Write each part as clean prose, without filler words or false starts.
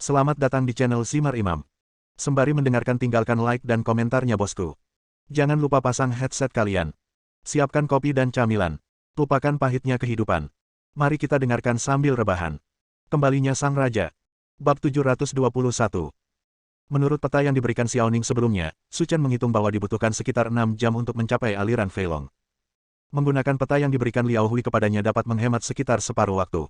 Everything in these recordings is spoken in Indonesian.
Selamat datang di channel Simar Imam. Sembari mendengarkan tinggalkan like dan komentarnya bosku. Jangan lupa pasang headset kalian. Siapkan kopi dan camilan. Lupakan pahitnya kehidupan. Mari kita dengarkan sambil rebahan. Kembalinya Sang Raja. Bab 721. Menurut peta yang diberikan Xiaoning sebelumnya, Su Chen menghitung bahwa dibutuhkan sekitar 6 jam untuk mencapai aliran Feilong. Menggunakan peta yang diberikan Liao Hui kepadanya dapat menghemat sekitar separuh waktu.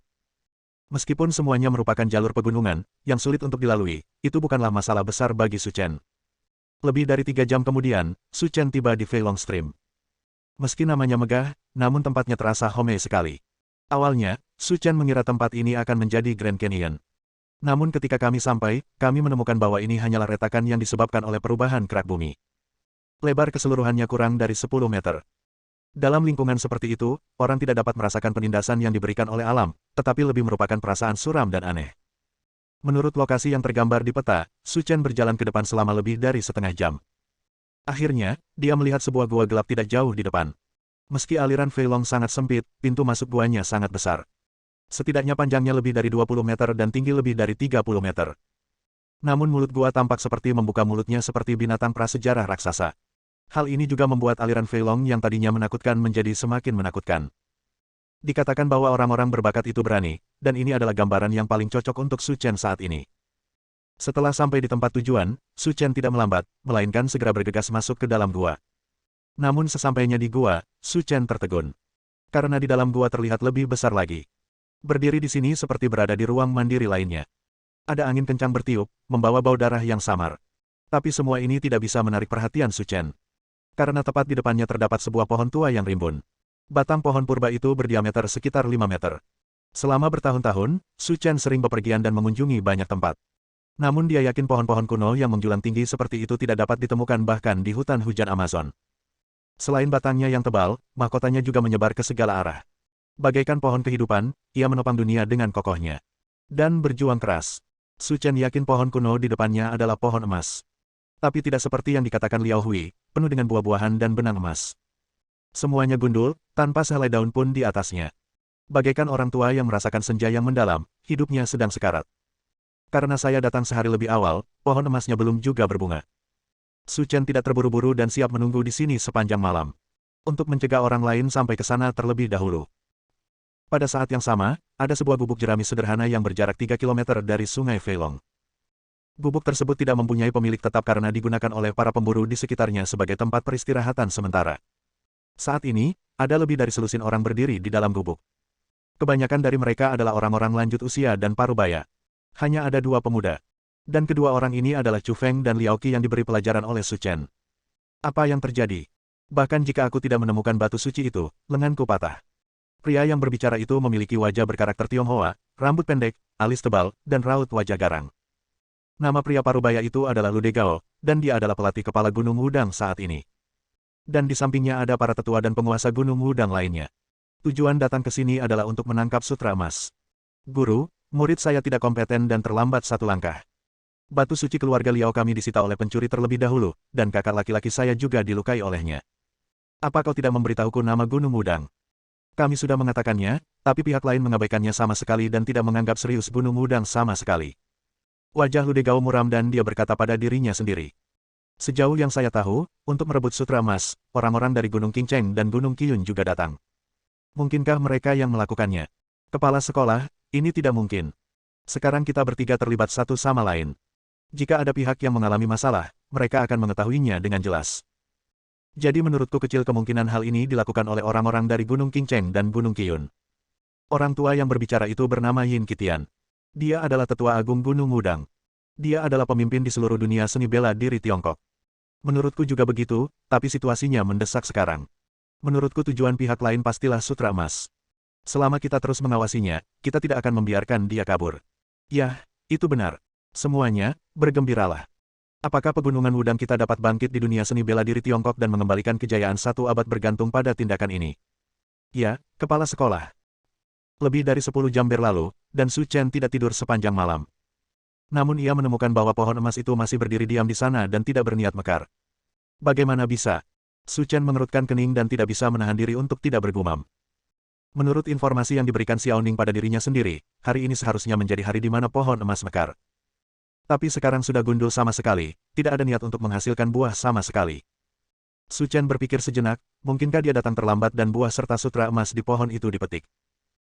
Meskipun semuanya merupakan jalur pegunungan, yang sulit untuk dilalui, itu bukanlah masalah besar bagi Su Chen. Lebih dari 3 jam kemudian, Su Chen tiba di Feilong Stream. Meski namanya megah, namun tempatnya terasa homey sekali. Awalnya, Su Chen mengira tempat ini akan menjadi Grand Canyon. Namun ketika kami sampai, kami menemukan bahwa ini hanyalah retakan yang disebabkan oleh perubahan kerak bumi. Lebar keseluruhannya kurang dari 10 meter. Dalam lingkungan seperti itu, orang tidak dapat merasakan penindasan yang diberikan oleh alam, tetapi lebih merupakan perasaan suram dan aneh. Menurut lokasi yang tergambar di peta, Su Chen berjalan ke depan selama lebih dari setengah jam. Akhirnya, dia melihat sebuah gua gelap tidak jauh di depan. Meski aliran Feilong sangat sempit, pintu masuk guanya sangat besar. Setidaknya panjangnya lebih dari 20 meter dan tinggi lebih dari 30 meter. Namun mulut gua tampak seperti membuka mulutnya seperti binatang prasejarah raksasa. Hal ini juga membuat aliran Feilong yang tadinya menakutkan menjadi semakin menakutkan. Dikatakan bahwa orang-orang berbakat itu berani, dan ini adalah gambaran yang paling cocok untuk Su Chen saat ini. Setelah sampai di tempat tujuan, Su Chen tidak melambat, melainkan segera bergegas masuk ke dalam gua. Namun sesampainya di gua, Su Chen tertegun. Karena di dalam gua terlihat lebih besar lagi. Berdiri di sini seperti berada di ruang mandiri lainnya. Ada angin kencang bertiup, membawa bau darah yang samar. Tapi semua ini tidak bisa menarik perhatian Su Chen. Karena tepat di depannya terdapat sebuah pohon tua yang rimbun. Batang pohon purba itu berdiameter sekitar 5 meter. Selama bertahun-tahun, Su Chen sering bepergian dan mengunjungi banyak tempat. Namun dia yakin pohon-pohon kuno yang menjulang tinggi seperti itu tidak dapat ditemukan bahkan di hutan hujan Amazon. Selain batangnya yang tebal, mahkotanya juga menyebar ke segala arah. Bagaikan pohon kehidupan, ia menopang dunia dengan kokohnya. Dan berjuang keras. Su Chen yakin pohon kuno di depannya adalah pohon emas. Tapi tidak seperti yang dikatakan Liao Hui, penuh dengan buah-buahan dan benang emas. Semuanya gundul, tanpa sehelai daun pun di atasnya. Bagaikan orang tua yang merasakan senja yang mendalam, hidupnya sedang sekarat. Karena saya datang sehari lebih awal, pohon emasnya belum juga berbunga. Su Chen tidak terburu-buru dan siap menunggu di sini sepanjang malam. Untuk mencegah orang lain sampai ke sana terlebih dahulu. Pada saat yang sama, ada sebuah gubuk jerami sederhana yang berjarak 3 km dari sungai Feilong. Gubuk tersebut tidak mempunyai pemilik tetap karena digunakan oleh para pemburu di sekitarnya sebagai tempat peristirahatan sementara. Saat ini, ada lebih dari selusin orang berdiri di dalam gubuk. Kebanyakan dari mereka adalah orang-orang lanjut usia dan parubaya. Hanya ada 2 pemuda. Dan kedua orang ini adalah Chu Feng dan Liao Qi yang diberi pelajaran oleh Su Chen. Apa yang terjadi? Bahkan jika aku tidak menemukan batu suci itu, lenganku patah. Pria yang berbicara itu memiliki wajah berkarakter Tionghoa, rambut pendek, alis tebal, dan raut wajah garang. Nama pria parubaya itu adalah Lu Degao, dan dia adalah pelatih kepala Gunung Wudang saat ini. Dan di sampingnya ada para tetua dan penguasa Gunung Wudang lainnya. Tujuan datang ke sini adalah untuk menangkap sutra emas. Guru, murid saya tidak kompeten dan terlambat 1 langkah. Batu suci keluarga Liao kami disita oleh pencuri terlebih dahulu, dan kakak laki-laki saya juga dilukai olehnya. Apa kau tidak memberitahuku nama Gunung Wudang? Kami sudah mengatakannya, tapi pihak lain mengabaikannya sama sekali dan tidak menganggap serius Gunung Wudang sama sekali. Wajah Lu Degao muram dan dia berkata pada dirinya sendiri. Sejauh yang saya tahu, untuk merebut sutra emas, orang-orang dari Gunung Qingcheng dan Gunung Qiyun juga datang. Mungkinkah mereka yang melakukannya? Kepala sekolah, ini tidak mungkin. Sekarang kita bertiga terlibat satu sama lain. Jika ada pihak yang mengalami masalah, mereka akan mengetahuinya dengan jelas. Jadi menurutku kecil kemungkinan hal ini dilakukan oleh orang-orang dari Gunung Qingcheng dan Gunung Qiyun. Orang tua yang berbicara itu bernama Yin Qitian. Dia adalah tetua agung Gunung Wudang. Dia adalah pemimpin di seluruh dunia seni bela diri Tiongkok. Menurutku juga begitu, tapi situasinya mendesak sekarang. Menurutku tujuan pihak lain pastilah sutra emas. Selama kita terus mengawasinya, kita tidak akan membiarkan dia kabur. Yah, itu benar. Semuanya, bergembiralah. Apakah pegunungan Wudang kita dapat bangkit di dunia seni bela diri Tiongkok dan mengembalikan kejayaan 1 abad bergantung pada tindakan ini? Ya, kepala sekolah. Lebih dari 10 jam berlalu, dan Su Chen tidak tidur sepanjang malam. Namun ia menemukan bahwa pohon emas itu masih berdiri diam di sana dan tidak berniat mekar. Bagaimana bisa? Su Chen mengerutkan kening dan tidak bisa menahan diri untuk tidak bergumam. Menurut informasi yang diberikan Xiaoning pada dirinya sendiri, hari ini seharusnya menjadi hari di mana pohon emas mekar. Tapi sekarang sudah gundul sama sekali, tidak ada niat untuk menghasilkan buah sama sekali. Su Chen berpikir sejenak, mungkinkah dia datang terlambat dan buah serta sutra emas di pohon itu dipetik.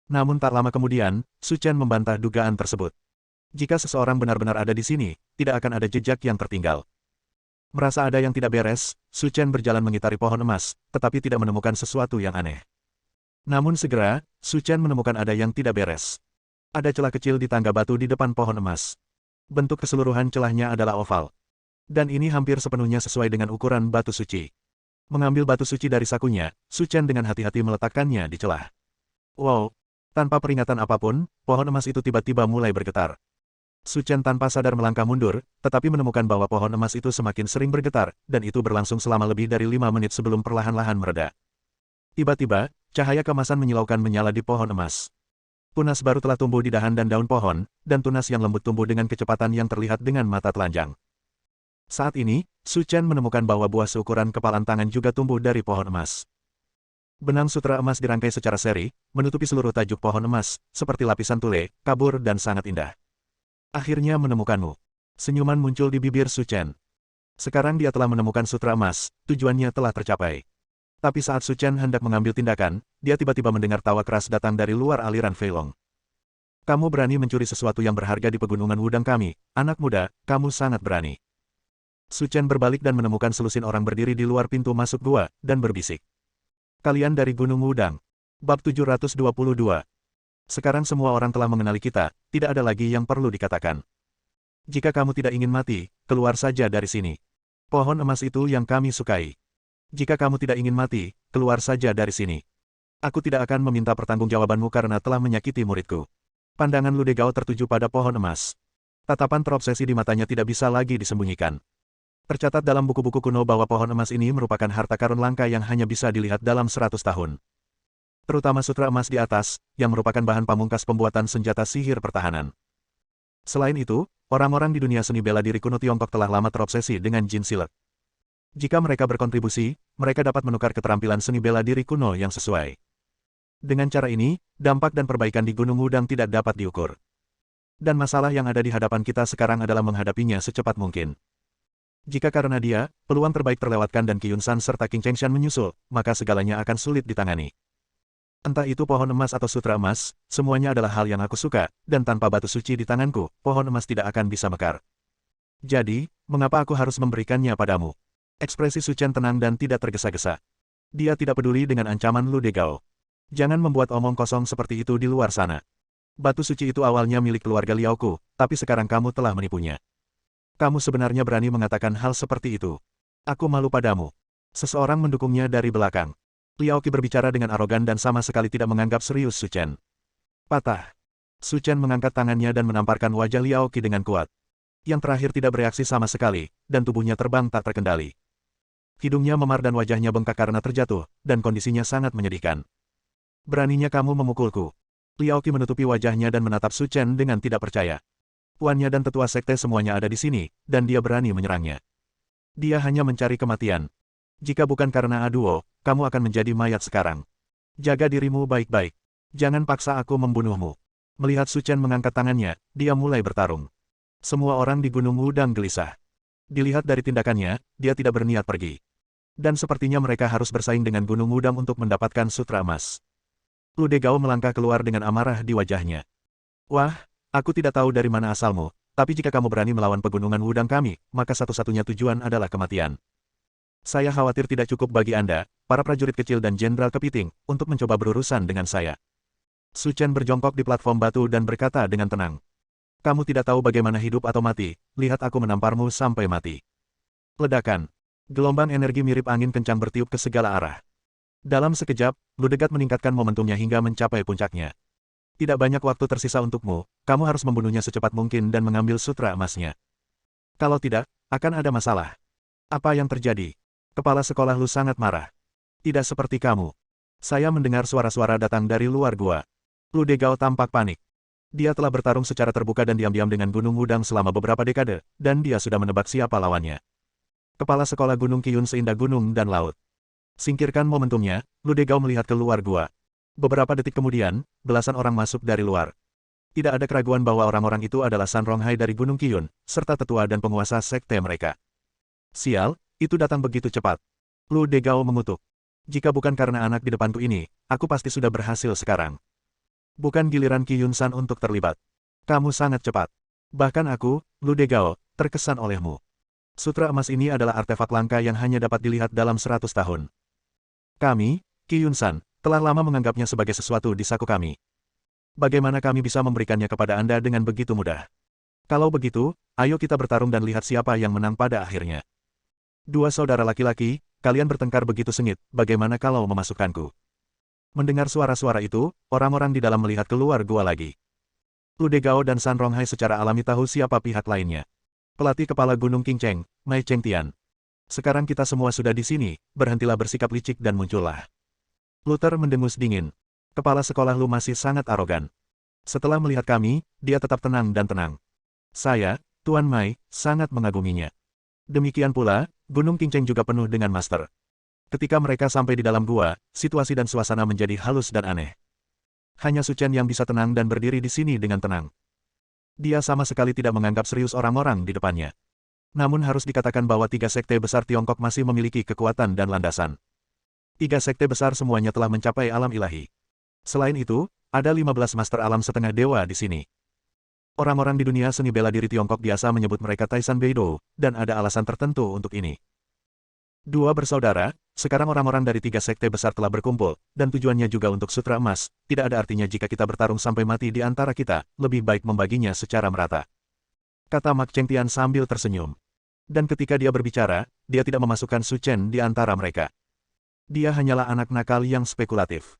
Namun tak lama kemudian, Su Chen membantah dugaan tersebut. Jika seseorang benar-benar ada di sini, tidak akan ada jejak yang tertinggal. Merasa ada yang tidak beres, Su Chen berjalan mengitari pohon emas, tetapi tidak menemukan sesuatu yang aneh. Namun segera, Su Chen menemukan ada yang tidak beres. Ada celah kecil di tangga batu di depan pohon emas. Bentuk keseluruhan celahnya adalah oval. Dan ini hampir sepenuhnya sesuai dengan ukuran batu suci. Mengambil batu suci dari sakunya, Su Chen dengan hati-hati meletakkannya di celah. Wow! Tanpa peringatan apapun, pohon emas itu tiba-tiba mulai bergetar. Su Chen tanpa sadar melangkah mundur, tetapi menemukan bahwa pohon emas itu semakin sering bergetar, dan itu berlangsung selama lebih dari 5 menit sebelum perlahan-lahan mereda. Tiba-tiba, cahaya keemasan menyilaukan menyala di pohon emas. Tunas baru telah tumbuh di dahan dan daun pohon, dan tunas yang lembut tumbuh dengan kecepatan yang terlihat dengan mata telanjang. Saat ini, Su Chen menemukan bahwa buah seukuran kepalan tangan juga tumbuh dari pohon emas. Benang sutra emas dirangkai secara seri, menutupi seluruh tajuk pohon emas, seperti lapisan tule, kabur dan sangat indah. Akhirnya menemukanmu. Senyuman muncul di bibir Su Chen. Sekarang dia telah menemukan sutra emas, tujuannya telah tercapai. Tapi saat Su Chen hendak mengambil tindakan, dia tiba-tiba mendengar tawa keras datang dari luar aliran Feilong. Kamu berani mencuri sesuatu yang berharga di pegunungan Wudang kami, anak muda, kamu sangat berani. Su Chen berbalik dan menemukan selusin orang berdiri di luar pintu masuk gua, dan berbisik. Kalian dari Gunung Wudang. Bab 722. Sekarang semua orang telah mengenali kita, tidak ada lagi yang perlu dikatakan. Jika kamu tidak ingin mati, keluar saja dari sini. Pohon emas itu yang kami sukai. Jika kamu tidak ingin mati, keluar saja dari sini. Aku tidak akan meminta pertanggungjawabanmu karena telah menyakiti muridku. Pandangan Lu Degao tertuju pada pohon emas. Tatapan terobsesi di matanya tidak bisa lagi disembunyikan. Tercatat dalam buku-buku kuno bahwa pohon emas ini merupakan harta karun langka yang hanya bisa dilihat dalam 100 tahun. Terutama sutra emas di atas, yang merupakan bahan pamungkas pembuatan senjata sihir pertahanan. Selain itu, orang-orang di dunia seni bela diri kuno Tiongkok telah lama terobsesi dengan jin silet. Jika mereka berkontribusi, mereka dapat menukar keterampilan seni bela diri kuno yang sesuai. Dengan cara ini, dampak dan perbaikan di Gunung Wudang tidak dapat diukur. Dan masalah yang ada di hadapan kita sekarang adalah menghadapinya secepat mungkin. Jika karena dia, peluang terbaik terlewatkan dan Qi Yunsan serta Qing Chengshan menyusul, maka segalanya akan sulit ditangani. Entah itu pohon emas atau sutra emas, semuanya adalah hal yang aku suka, dan tanpa batu suci di tanganku, pohon emas tidak akan bisa mekar. Jadi, mengapa aku harus memberikannya padamu? Ekspresi Su Chen tenang dan tidak tergesa-gesa. Dia tidak peduli dengan ancaman Lu Degao. Jangan membuat omong kosong seperti itu di luar sana. Batu suci itu awalnya milik keluarga Liaoku, tapi sekarang kamu telah menipunya. Kamu sebenarnya berani mengatakan hal seperti itu. Aku malu padamu. Seseorang mendukungnya dari belakang. Liao Qi berbicara dengan arogan dan sama sekali tidak menganggap serius Su Chen. Patah. Su Chen mengangkat tangannya dan menamparkan wajah Liao Qi dengan kuat. Yang terakhir tidak bereaksi sama sekali, dan tubuhnya terbang tak terkendali. Hidungnya memar dan wajahnya bengkak karena terjatuh, dan kondisinya sangat menyedihkan. Beraninya kamu memukulku. Liao Qi menutupi wajahnya dan menatap Su Chen dengan tidak percaya. Tuannya dan tetua sekte semuanya ada di sini, dan dia berani menyerangnya. Dia hanya mencari kematian. Jika bukan karena Aduo, kamu akan menjadi mayat sekarang. Jaga dirimu baik-baik. Jangan paksa aku membunuhmu. Melihat Su Chen mengangkat tangannya, dia mulai bertarung. Semua orang di Gunung Wudang gelisah. Dilihat dari tindakannya, dia tidak berniat pergi. Dan sepertinya mereka harus bersaing dengan Gunung Wudang untuk mendapatkan sutra emas. Lu Degao melangkah keluar dengan amarah di wajahnya. Wah, aku tidak tahu dari mana asalmu, tapi jika kamu berani melawan pegunungan Wudang kami, maka satu-satunya tujuan adalah kematian. Saya khawatir tidak cukup bagi Anda, para prajurit kecil dan jenderal kepiting, untuk mencoba berurusan dengan saya. Su Chen berjongkok di platform batu dan berkata dengan tenang. Kamu tidak tahu bagaimana hidup atau mati, lihat aku menamparmu sampai mati. Ledakan. Gelombang energi mirip angin kencang bertiup ke segala arah. Dalam sekejap, Lu Degat meningkatkan momentumnya hingga mencapai puncaknya. Tidak banyak waktu tersisa untukmu, kamu harus membunuhnya secepat mungkin dan mengambil sutra emasnya. Kalau tidak, akan ada masalah. Apa yang terjadi? Kepala sekolah Lu sangat marah. Tidak seperti kamu. Saya mendengar suara-suara datang dari luar gua. Lu Degao tampak panik. Dia telah bertarung secara terbuka dan diam-diam dengan Gunung Wudang selama beberapa dekade, dan dia sudah menebak siapa lawannya. Kepala sekolah Gunung Qiyun seindah gunung dan laut. Singkirkan momentumnya, Lu Degao melihat keluar gua. Beberapa detik kemudian, belasan orang masuk dari luar. Tidak ada keraguan bahwa orang-orang itu adalah San Ronghai dari Gunung Qiyun, serta tetua dan penguasa sekte mereka. Sial, itu datang begitu cepat. Lu Degao mengutuk. Jika bukan karena anak di depanku ini, aku pasti sudah berhasil sekarang. Bukan giliran Qiyun-san untuk terlibat. Kamu sangat cepat. Bahkan aku, Lu Degao, terkesan olehmu. Sutra emas ini adalah artefak langka yang hanya dapat dilihat dalam 100 tahun. Kami, Qiyun-san, telah lama menganggapnya sebagai sesuatu di saku kami. Bagaimana kami bisa memberikannya kepada Anda dengan begitu mudah? Kalau begitu, ayo kita bertarung dan lihat siapa yang menang pada akhirnya. Dua saudara laki-laki, kalian bertengkar begitu sengit, bagaimana kalau memasukkanku? Mendengar suara-suara itu, orang-orang di dalam melihat keluar gua lagi. Lu Degao dan San Ronghai secara alami tahu siapa pihak lainnya. Pelatih kepala Gunung Qingcheng, Mei Chengtian. Sekarang kita semua sudah di sini, berhentilah bersikap licik dan muncullah. Luther mendengus dingin. Kepala sekolah lu masih sangat arogan. Setelah melihat kami, dia tetap tenang dan tenang. Saya, Tuan Mai, sangat mengaguminya. Demikian pula, Gunung Qingcheng juga penuh dengan master. Ketika mereka sampai di dalam gua, situasi dan suasana menjadi halus dan aneh. Hanya Su Chen yang bisa tenang dan berdiri di sini dengan tenang. Dia sama sekali tidak menganggap serius orang-orang di depannya. Namun harus dikatakan bahwa tiga sekte besar Tiongkok masih memiliki kekuatan dan landasan. Tiga sekte besar semuanya telah mencapai alam ilahi. Selain itu, ada 15 master alam setengah dewa di sini. Orang-orang di dunia seni bela diri Tiongkok biasa menyebut mereka Taisan Beidou, dan ada alasan tertentu untuk ini. Dua bersaudara, sekarang orang-orang dari tiga sekte besar telah berkumpul, dan tujuannya juga untuk sutra emas. Tidak ada artinya jika kita bertarung sampai mati di antara kita, lebih baik membaginya secara merata. Kata Mak Chengtian sambil tersenyum. Dan ketika dia berbicara, dia tidak memasukkan Su Chen di antara mereka. Dia hanyalah anak nakal yang spekulatif.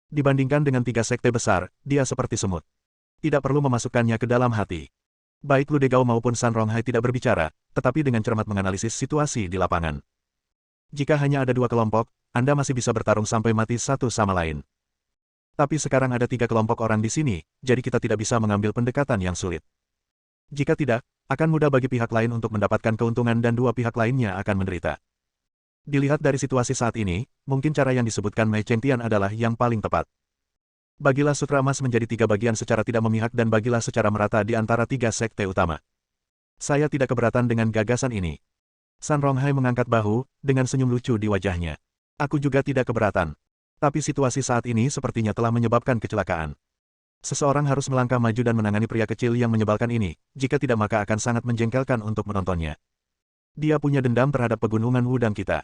Dibandingkan dengan tiga sekte besar, dia seperti semut. Tidak perlu memasukkannya ke dalam hati. Baik Lu Degao maupun San Ronghai tidak berbicara, tetapi dengan cermat menganalisis situasi di lapangan. Jika hanya ada dua kelompok, Anda masih bisa bertarung sampai mati satu sama lain. Tapi sekarang ada tiga kelompok orang di sini, jadi kita tidak bisa mengambil pendekatan yang sulit. Jika tidak, akan mudah bagi pihak lain untuk mendapatkan keuntungan dan dua pihak lainnya akan menderita. Dilihat dari situasi saat ini, mungkin cara yang disebutkan Mei Chengtian adalah yang paling tepat. Bagilah sutra emas menjadi tiga bagian secara tidak memihak dan bagilah secara merata di antara tiga sekte utama. Saya tidak keberatan dengan gagasan ini. San Ronghai mengangkat bahu, dengan senyum lucu di wajahnya. Aku juga tidak keberatan. Tapi situasi saat ini sepertinya telah menyebabkan kecelakaan. Seseorang harus melangkah maju dan menangani pria kecil yang menyebalkan ini, jika tidak maka akan sangat menjengkelkan untuk menontonnya. Dia punya dendam terhadap pegunungan Wudang kita.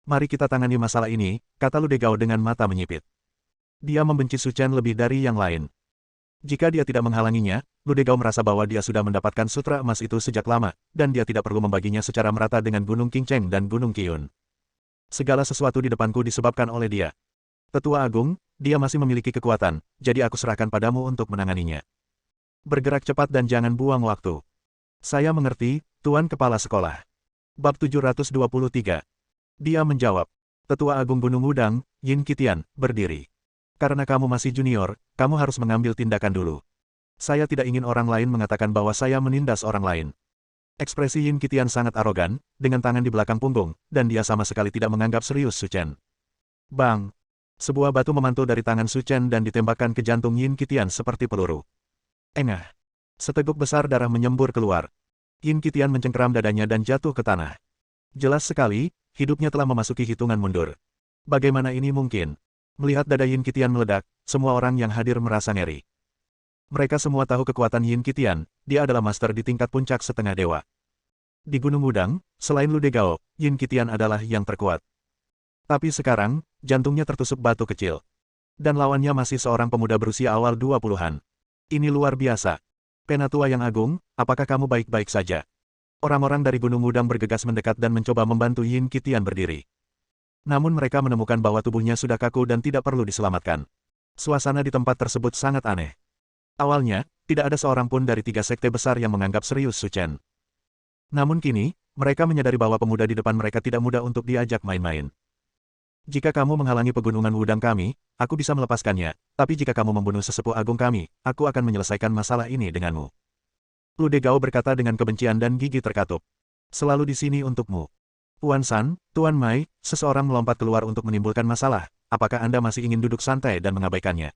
Mari kita tangani masalah ini, kata Lu Degao dengan mata menyipit. Dia membenci Su Chen lebih dari yang lain. Jika dia tidak menghalanginya, Lu Degao merasa bahwa dia sudah mendapatkan sutra emas itu sejak lama, dan dia tidak perlu membaginya secara merata dengan Gunung Qingcheng dan Gunung Qiyun. Segala sesuatu di depanku disebabkan oleh dia. Tetua Agung, dia masih memiliki kekuatan, jadi aku serahkan padamu untuk menanganinya. Bergerak cepat dan jangan buang waktu. Saya mengerti, Tuan Kepala Sekolah. Bab 723. Dia menjawab. Tetua Agung Gunung Wudang, Yin Qitian, berdiri. Karena kamu masih junior, kamu harus mengambil tindakan dulu. Saya tidak ingin orang lain mengatakan bahwa saya menindas orang lain. Ekspresi Yin Qitian sangat arogan, dengan tangan di belakang punggung, dan dia sama sekali tidak menganggap serius Su Chen. Bang! Sebuah batu memantul dari tangan Su Chen dan ditembakkan ke jantung Yin Qitian seperti peluru. Engah! Seteguk besar darah menyembur keluar. Yin Qitian mencengkeram dadanya dan jatuh ke tanah. Jelas sekali, hidupnya telah memasuki hitungan mundur. Bagaimana ini mungkin? Melihat dada Yin Qitian meledak, semua orang yang hadir merasa ngeri. Mereka semua tahu kekuatan Yin Qitian, dia adalah master di tingkat puncak setengah dewa. Di Gunung Wudang, selain Lu Degao, Yin Qitian adalah yang terkuat. Tapi sekarang, jantungnya tertusuk batu kecil. Dan lawannya masih seorang pemuda berusia awal 20-an. Ini luar biasa. Penatua yang agung, apakah kamu baik-baik saja? Orang-orang dari Gunung Wudang bergegas mendekat dan mencoba membantu Yin Qitian berdiri. Namun mereka menemukan bahwa tubuhnya sudah kaku dan tidak perlu diselamatkan. Suasana di tempat tersebut sangat aneh. Awalnya, tidak ada seorang pun dari tiga sekte besar yang menganggap serius Su Chen. Namun kini, mereka menyadari bahwa pemuda di depan mereka tidak mudah untuk diajak main-main. Jika kamu menghalangi pegunungan Wudang kami, aku bisa melepaskannya, tapi jika kamu membunuh sesepuh agung kami, aku akan menyelesaikan masalah ini denganmu. Lu Degao berkata dengan kebencian dan gigi terkatup. Selalu di sini untukmu. Puan San, Tuan Mai, seseorang melompat keluar untuk menimbulkan masalah, apakah Anda masih ingin duduk santai dan mengabaikannya?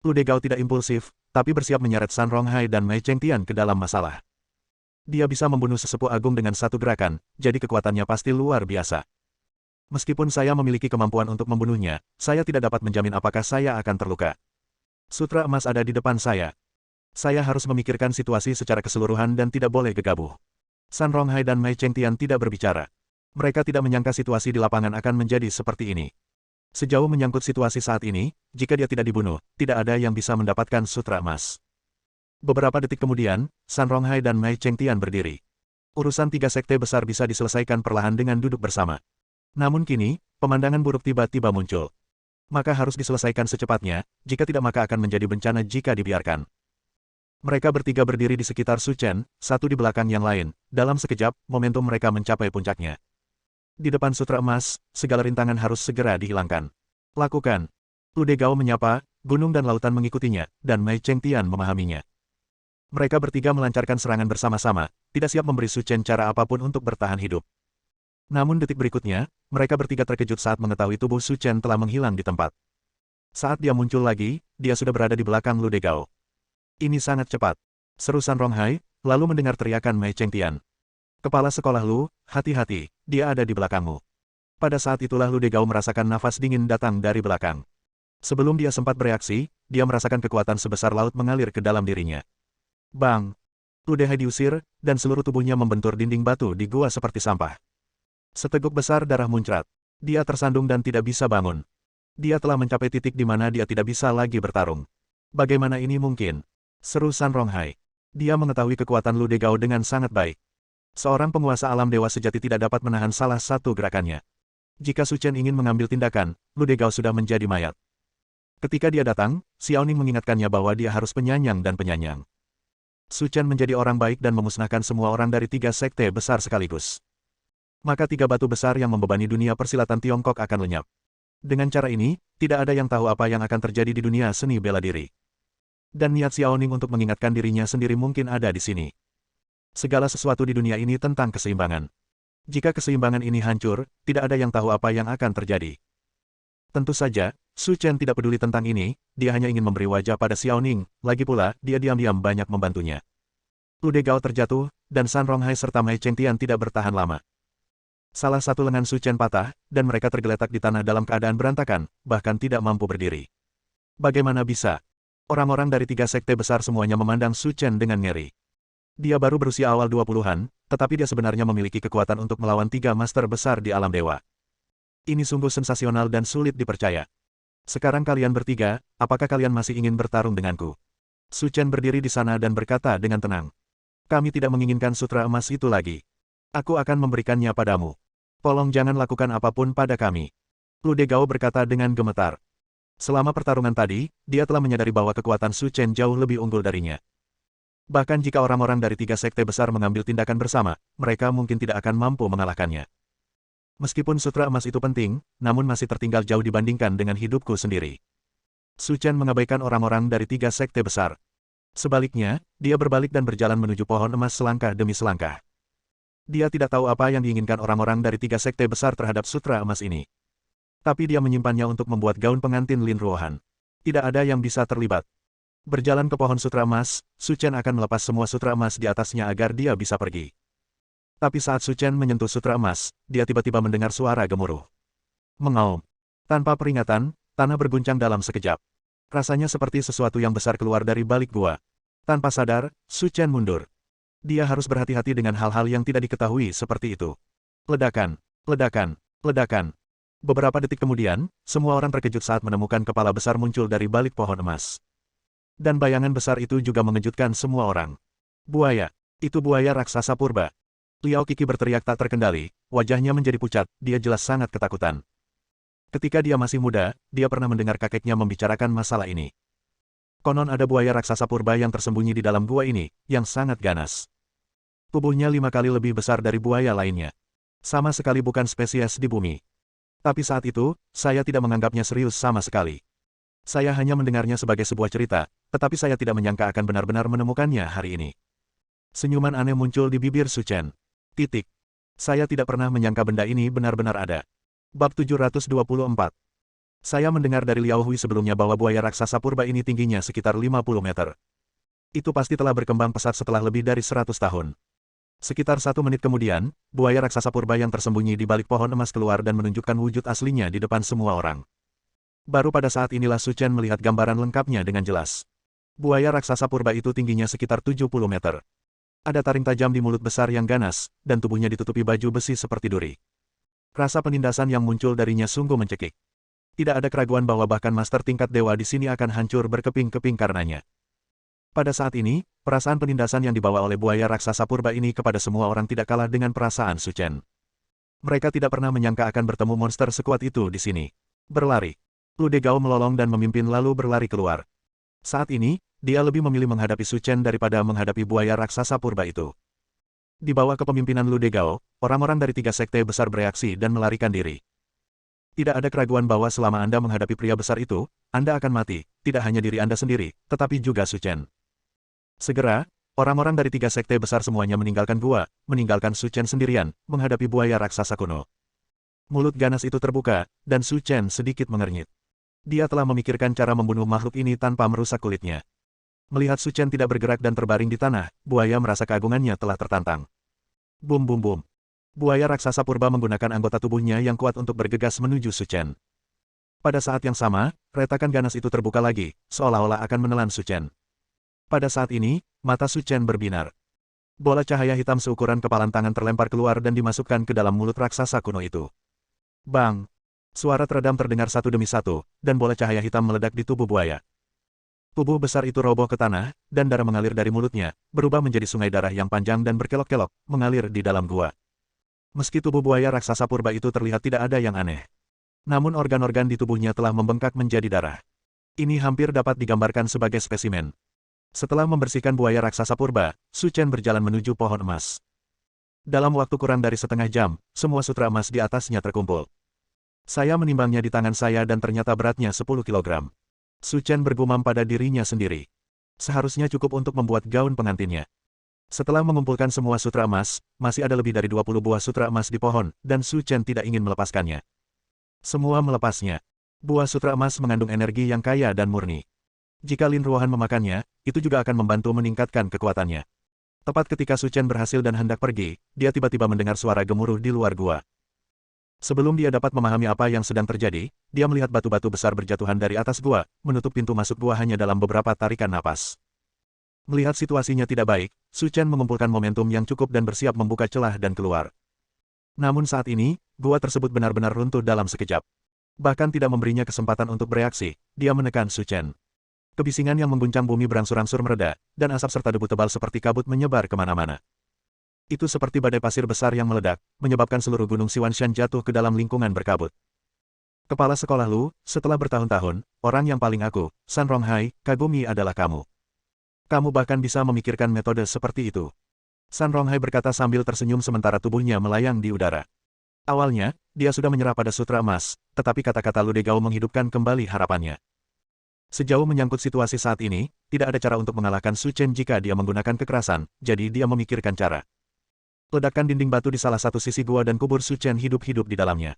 Lu Degao tidak impulsif, tapi bersiap menyeret San Ronghai dan Mei Chengtian ke dalam masalah. Dia bisa membunuh sesepuh agung dengan satu gerakan, jadi kekuatannya pasti luar biasa. Meskipun saya memiliki kemampuan untuk membunuhnya, saya tidak dapat menjamin apakah saya akan terluka. Sutra emas ada di depan saya. Saya harus memikirkan situasi secara keseluruhan dan tidak boleh gegabah. San Ronghai dan Mei Chengtian tidak berbicara. Mereka tidak menyangka situasi di lapangan akan menjadi seperti ini. Sejauh menyangkut situasi saat ini, jika dia tidak dibunuh, tidak ada yang bisa mendapatkan sutra emas. Beberapa detik kemudian, San Ronghai dan Mei Chengtian berdiri. Urusan tiga sekte besar bisa diselesaikan perlahan dengan duduk bersama. Namun kini, pemandangan buruk tiba-tiba muncul. Maka harus diselesaikan secepatnya, jika tidak maka akan menjadi bencana jika dibiarkan. Mereka bertiga berdiri di sekitar Su Chen, satu di belakang yang lain. Dalam sekejap, momentum mereka mencapai puncaknya. Di depan sutra emas, segala rintangan harus segera dihilangkan. Lakukan. Lu Degao menyapa, gunung dan lautan mengikutinya, dan Mei Chengtian memahaminya. Mereka bertiga melancarkan serangan bersama-sama, tidak siap memberi Su Chen cara apapun untuk bertahan hidup. Namun detik berikutnya, mereka bertiga terkejut saat mengetahui tubuh Su Chen telah menghilang di tempat. Saat dia muncul lagi, dia sudah berada di belakang Lu Degao. Ini sangat cepat. Seru San Ronghai, lalu mendengar teriakan Mei Chengtian. Kepala sekolah Lu, hati-hati, dia ada di belakangmu. Pada saat itulah Lu Degao merasakan nafas dingin datang dari belakang. Sebelum dia sempat bereaksi, dia merasakan kekuatan sebesar laut mengalir ke dalam dirinya. Bang! Lu Dehai diusir, dan seluruh tubuhnya membentur dinding batu di gua seperti sampah. Seteguk besar darah muncrat. Dia tersandung dan tidak bisa bangun. Dia telah mencapai titik di mana dia tidak bisa lagi bertarung. Bagaimana ini mungkin? Seru San Ronghai. Dia mengetahui kekuatan Lu Degao dengan sangat baik. Seorang penguasa alam dewa sejati tidak dapat menahan salah satu gerakannya. Jika Su Chen ingin mengambil tindakan, Lu Degao sudah menjadi mayat. Ketika dia datang, Xiao Ning mengingatkannya bahwa dia harus penyayang dan penyayang. Su Chen menjadi orang baik dan memusnahkan semua orang dari tiga sekte besar sekaligus. Maka tiga batu besar yang membebani dunia persilatan Tiongkok akan lenyap. Dengan cara ini, tidak ada yang tahu apa yang akan terjadi di dunia seni bela diri. Dan niat Xiao Ning untuk mengingatkan dirinya sendiri mungkin ada di sini. Segala sesuatu di dunia ini tentang keseimbangan. Jika keseimbangan ini hancur, tidak ada yang tahu apa yang akan terjadi. Tentu saja, Su Chen tidak peduli tentang ini, dia hanya ingin memberi wajah pada Xiao Ning, lagi pula, dia diam-diam banyak membantunya. Lu Degao terjatuh, dan San Ronghai serta Mei Chengtian tidak bertahan lama. Salah satu lengan Su Chen patah, dan mereka tergeletak di tanah dalam keadaan berantakan, bahkan tidak mampu berdiri. Bagaimana bisa? Orang-orang dari tiga sekte besar semuanya memandang Su Chen dengan ngeri. Dia baru berusia awal 20-an, tetapi dia sebenarnya memiliki kekuatan untuk melawan tiga master besar di alam dewa. Ini sungguh sensasional dan sulit dipercaya. Sekarang kalian bertiga, apakah kalian masih ingin bertarung denganku? Su Chen berdiri di sana dan berkata dengan tenang. Kami tidak menginginkan sutra emas itu lagi. Aku akan memberikannya padamu. Tolong jangan lakukan apapun pada kami. Lu Degao berkata dengan gemetar. Selama pertarungan tadi, dia telah menyadari bahwa kekuatan Su Chen jauh lebih unggul darinya. Bahkan jika orang-orang dari tiga sekte besar mengambil tindakan bersama, mereka mungkin tidak akan mampu mengalahkannya. Meskipun sutra emas itu penting, namun masih tertinggal jauh dibandingkan dengan hidupku sendiri. Su Chen mengabaikan orang-orang dari tiga sekte besar. Sebaliknya, dia berbalik dan berjalan menuju pohon emas selangkah demi selangkah. Dia tidak tahu apa yang diinginkan orang-orang dari tiga sekte besar terhadap sutra emas ini. Tapi dia menyimpannya untuk membuat gaun pengantin Lin Ruohan. Tidak ada yang bisa terlibat. Berjalan ke pohon sutra emas, Su Chen akan melepas semua sutra emas di atasnya agar dia bisa pergi. Tapi saat Su Chen menyentuh sutra emas, dia tiba-tiba mendengar suara gemuruh. Mengaum. Tanpa peringatan, tanah berguncang dalam sekejap. Rasanya seperti sesuatu yang besar keluar dari balik gua. Tanpa sadar, Su Chen mundur. Dia harus berhati-hati dengan hal-hal yang tidak diketahui seperti itu. Ledakan, ledakan, ledakan. Beberapa detik kemudian, semua orang terkejut saat menemukan kepala besar muncul dari balik pohon emas. Dan bayangan besar itu juga mengejutkan semua orang. Buaya. Itu buaya raksasa purba. Liao Qixi berteriak tak terkendali, wajahnya menjadi pucat, dia jelas sangat ketakutan. Ketika dia masih muda, dia pernah mendengar kakeknya membicarakan masalah ini. Konon ada buaya raksasa purba yang tersembunyi di dalam gua ini, yang sangat ganas. Tubuhnya 5 kali lebih besar dari buaya lainnya. Sama sekali bukan spesies di bumi. Tapi saat itu, saya tidak menganggapnya serius sama sekali. Saya hanya mendengarnya sebagai sebuah cerita, tetapi saya tidak menyangka akan benar-benar menemukannya hari ini. Senyuman aneh muncul di bibir Su Chen. Titik. Saya tidak pernah menyangka benda ini benar-benar ada. Bab 724. Saya mendengar dari Liao Hui sebelumnya bahwa buaya raksasa purba ini tingginya sekitar 50 meter. Itu pasti telah berkembang pesat setelah lebih dari 100 tahun. Sekitar 1 menit kemudian, buaya raksasa purba yang tersembunyi di balik pohon emas keluar dan menunjukkan wujud aslinya di depan semua orang. Baru pada saat inilah Su Chen melihat gambaran lengkapnya dengan jelas. Buaya raksasa purba itu tingginya sekitar 70 meter. Ada taring tajam di mulut besar yang ganas, dan tubuhnya ditutupi baju besi seperti duri. Rasa penindasan yang muncul darinya sungguh mencekik. Tidak ada keraguan bahwa bahkan master tingkat dewa di sini akan hancur berkeping-keping karenanya. Pada saat ini, perasaan penindasan yang dibawa oleh buaya raksasa purba ini kepada semua orang tidak kalah dengan perasaan Su Chen. Mereka tidak pernah menyangka akan bertemu monster sekuat itu di sini. Berlari. Lu Degao melolong dan memimpin lalu berlari keluar. Saat ini, dia lebih memilih menghadapi Su Chen daripada menghadapi buaya raksasa purba itu. Di bawah kepemimpinan Lu Degao, orang-orang dari 3 sekte besar bereaksi dan melarikan diri. Tidak ada keraguan bahwa selama Anda menghadapi pria besar itu, Anda akan mati, tidak hanya diri Anda sendiri, tetapi juga Su Chen. Segera, orang-orang dari 3 sekte besar semuanya meninggalkan gua, meninggalkan Su Chen sendirian, menghadapi buaya raksasa kuno. Mulut ganas itu terbuka, dan Su Chen sedikit mengernyit. Dia telah memikirkan cara membunuh makhluk ini tanpa merusak kulitnya. Melihat Su Chen tidak bergerak dan terbaring di tanah, buaya merasa keagungannya telah tertantang. Bum bum bum. Buaya raksasa purba menggunakan anggota tubuhnya yang kuat untuk bergegas menuju Su Chen. Pada saat yang sama, retakan ganas itu terbuka lagi, seolah-olah akan menelan Su Chen. Pada saat ini, mata Su Chen berbinar. Bola cahaya hitam seukuran kepalan tangan terlempar keluar dan dimasukkan ke dalam mulut raksasa kuno itu. Bang! Suara teredam terdengar satu demi satu, dan bola cahaya hitam meledak di tubuh buaya. Tubuh besar itu roboh ke tanah, dan darah mengalir dari mulutnya, berubah menjadi sungai darah yang panjang dan berkelok-kelok, mengalir di dalam gua. Meski tubuh buaya raksasa purba itu terlihat tidak ada yang aneh. Namun organ-organ di tubuhnya telah membengkak menjadi darah. Ini hampir dapat digambarkan sebagai spesimen. Setelah membersihkan buaya raksasa purba, Su Chen berjalan menuju pohon emas. Dalam waktu kurang dari setengah jam, semua sutra emas di atasnya terkumpul. Saya menimbangnya di tangan saya dan ternyata beratnya 10 kilogram. Su Chen bergumam pada dirinya sendiri. Seharusnya cukup untuk membuat gaun pengantinnya. Setelah mengumpulkan semua sutra emas, masih ada lebih dari 20 buah sutra emas di pohon, dan Su Chen tidak ingin melepaskannya. Semua melepasnya. Buah sutra emas mengandung energi yang kaya dan murni. Jika Lin Ruohan memakannya, itu juga akan membantu meningkatkan kekuatannya. Tepat ketika Su Chen berhasil dan hendak pergi, dia tiba-tiba mendengar suara gemuruh di luar gua. Sebelum dia dapat memahami apa yang sedang terjadi, dia melihat batu-batu besar berjatuhan dari atas gua, menutup pintu masuk gua hanya dalam beberapa tarikan napas. Melihat situasinya tidak baik, Su Chen mengumpulkan momentum yang cukup dan bersiap membuka celah dan keluar. Namun saat ini, gua tersebut benar-benar runtuh dalam sekejap. Bahkan tidak memberinya kesempatan untuk bereaksi, dia menekan Su Chen. Kebisingan yang mengguncang bumi berangsur-angsur mereda, dan asap serta debu tebal seperti kabut menyebar kemana-mana. Itu seperti badai pasir besar yang meledak, menyebabkan seluruh gunung Siwanshan jatuh ke dalam lingkungan berkabut. Kepala sekolah Lu, setelah bertahun-tahun, orang yang paling aku, San Ronghai, kagumi adalah kamu. Kamu bahkan bisa memikirkan metode seperti itu. San Ronghai berkata sambil tersenyum sementara tubuhnya melayang di udara. Awalnya, dia sudah menyerah pada sutra emas, tetapi kata-kata Lu Degao menghidupkan kembali harapannya. Sejauh menyangkut situasi saat ini, tidak ada cara untuk mengalahkan Su Chen jika dia menggunakan kekerasan, jadi dia memikirkan cara. Ledakan dinding batu di salah satu sisi gua dan kubur Su Chen hidup-hidup di dalamnya.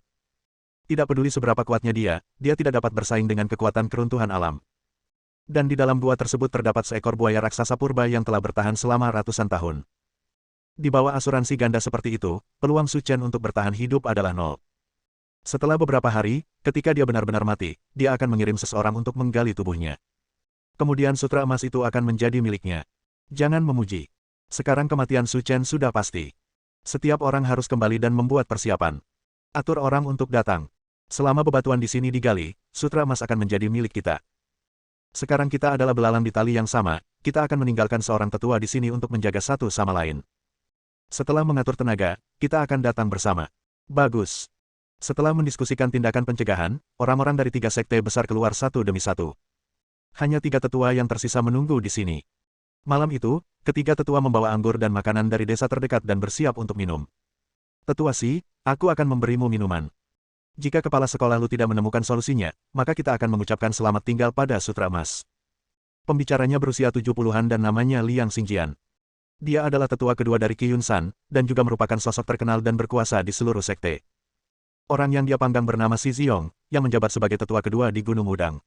Tidak peduli seberapa kuatnya dia tidak dapat bersaing dengan kekuatan keruntuhan alam. Dan di dalam gua tersebut terdapat seekor buaya raksasa purba yang telah bertahan selama ratusan tahun. Di bawah asuransi ganda seperti itu, peluang Su Chen untuk bertahan hidup adalah nol. Setelah beberapa hari, ketika dia benar-benar mati, dia akan mengirim seseorang untuk menggali tubuhnya. Kemudian sutra emas itu akan menjadi miliknya. Jangan memuji. Sekarang kematian Su Chen sudah pasti. Setiap orang harus kembali dan membuat persiapan. Atur orang untuk datang. Selama bebatuan di sini digali, sutra emas akan menjadi milik kita. Sekarang kita adalah belalang di tali yang sama, kita akan meninggalkan seorang tetua di sini untuk menjaga satu sama lain. Setelah mengatur tenaga, kita akan datang bersama. Bagus. Setelah mendiskusikan tindakan pencegahan, orang-orang dari 3 sekte besar keluar satu demi satu. Hanya 3 tetua yang tersisa menunggu di sini. Malam itu, ketiga tetua membawa anggur dan makanan dari desa terdekat dan bersiap untuk minum. Tetua Si, aku akan memberimu minuman. Jika kepala sekolah Lu tidak menemukan solusinya, maka kita akan mengucapkan selamat tinggal pada sutra emas. Pembicaranya berusia 70-an dan namanya Liang Xingjian. Dia adalah tetua kedua dari Qi Yun-san, dan juga merupakan sosok terkenal dan berkuasa di seluruh sekte. Orang yang dia panggang bernama Si Ziong, yang menjabat sebagai tetua kedua di Gunung Udang.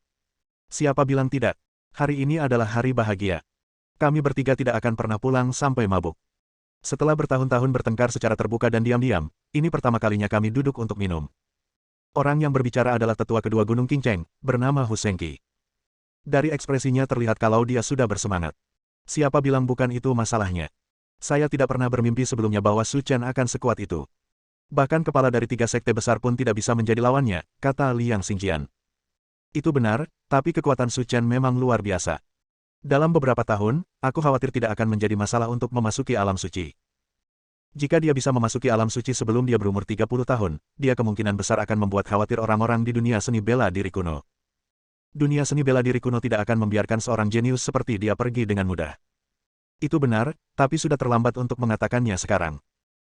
Siapa bilang tidak? Hari ini adalah hari bahagia. Kami bertiga tidak akan pernah pulang sampai mabuk. Setelah bertahun-tahun bertengkar secara terbuka dan diam-diam, ini pertama kalinya kami duduk untuk minum. Orang yang berbicara adalah tetua kedua Gunung Qingcheng, bernama Hu Shengqi. Dari ekspresinya terlihat kalau dia sudah bersemangat. Siapa bilang bukan itu masalahnya? Saya tidak pernah bermimpi sebelumnya bahwa Su Chen akan sekuat itu. Bahkan kepala dari 3 sekte besar pun tidak bisa menjadi lawannya, kata Liang Xingjian. Itu benar, tapi kekuatan Su Chen memang luar biasa. Dalam beberapa tahun, aku khawatir tidak akan menjadi masalah untuk memasuki alam suci. Jika dia bisa memasuki alam suci sebelum dia berumur 30 tahun, dia kemungkinan besar akan membuat khawatir orang-orang di dunia seni bela diri kuno. Dunia seni bela diri kuno tidak akan membiarkan seorang jenius seperti dia pergi dengan mudah. Itu benar, tapi sudah terlambat untuk mengatakannya sekarang.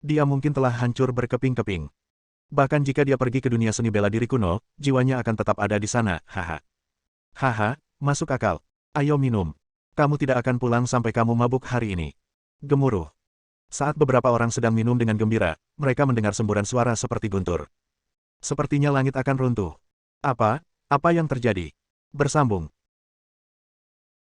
Dia mungkin telah hancur berkeping-keping. Bahkan jika dia pergi ke dunia seni bela diri kuno, jiwanya akan tetap ada di sana, haha. Haha, masuk akal. Ayo minum. Kamu tidak akan pulang sampai kamu mabuk hari ini. Gemuruh. Saat beberapa orang sedang minum dengan gembira, mereka mendengar semburan suara seperti guntur. Sepertinya langit akan runtuh. Apa yang terjadi? Bersambung.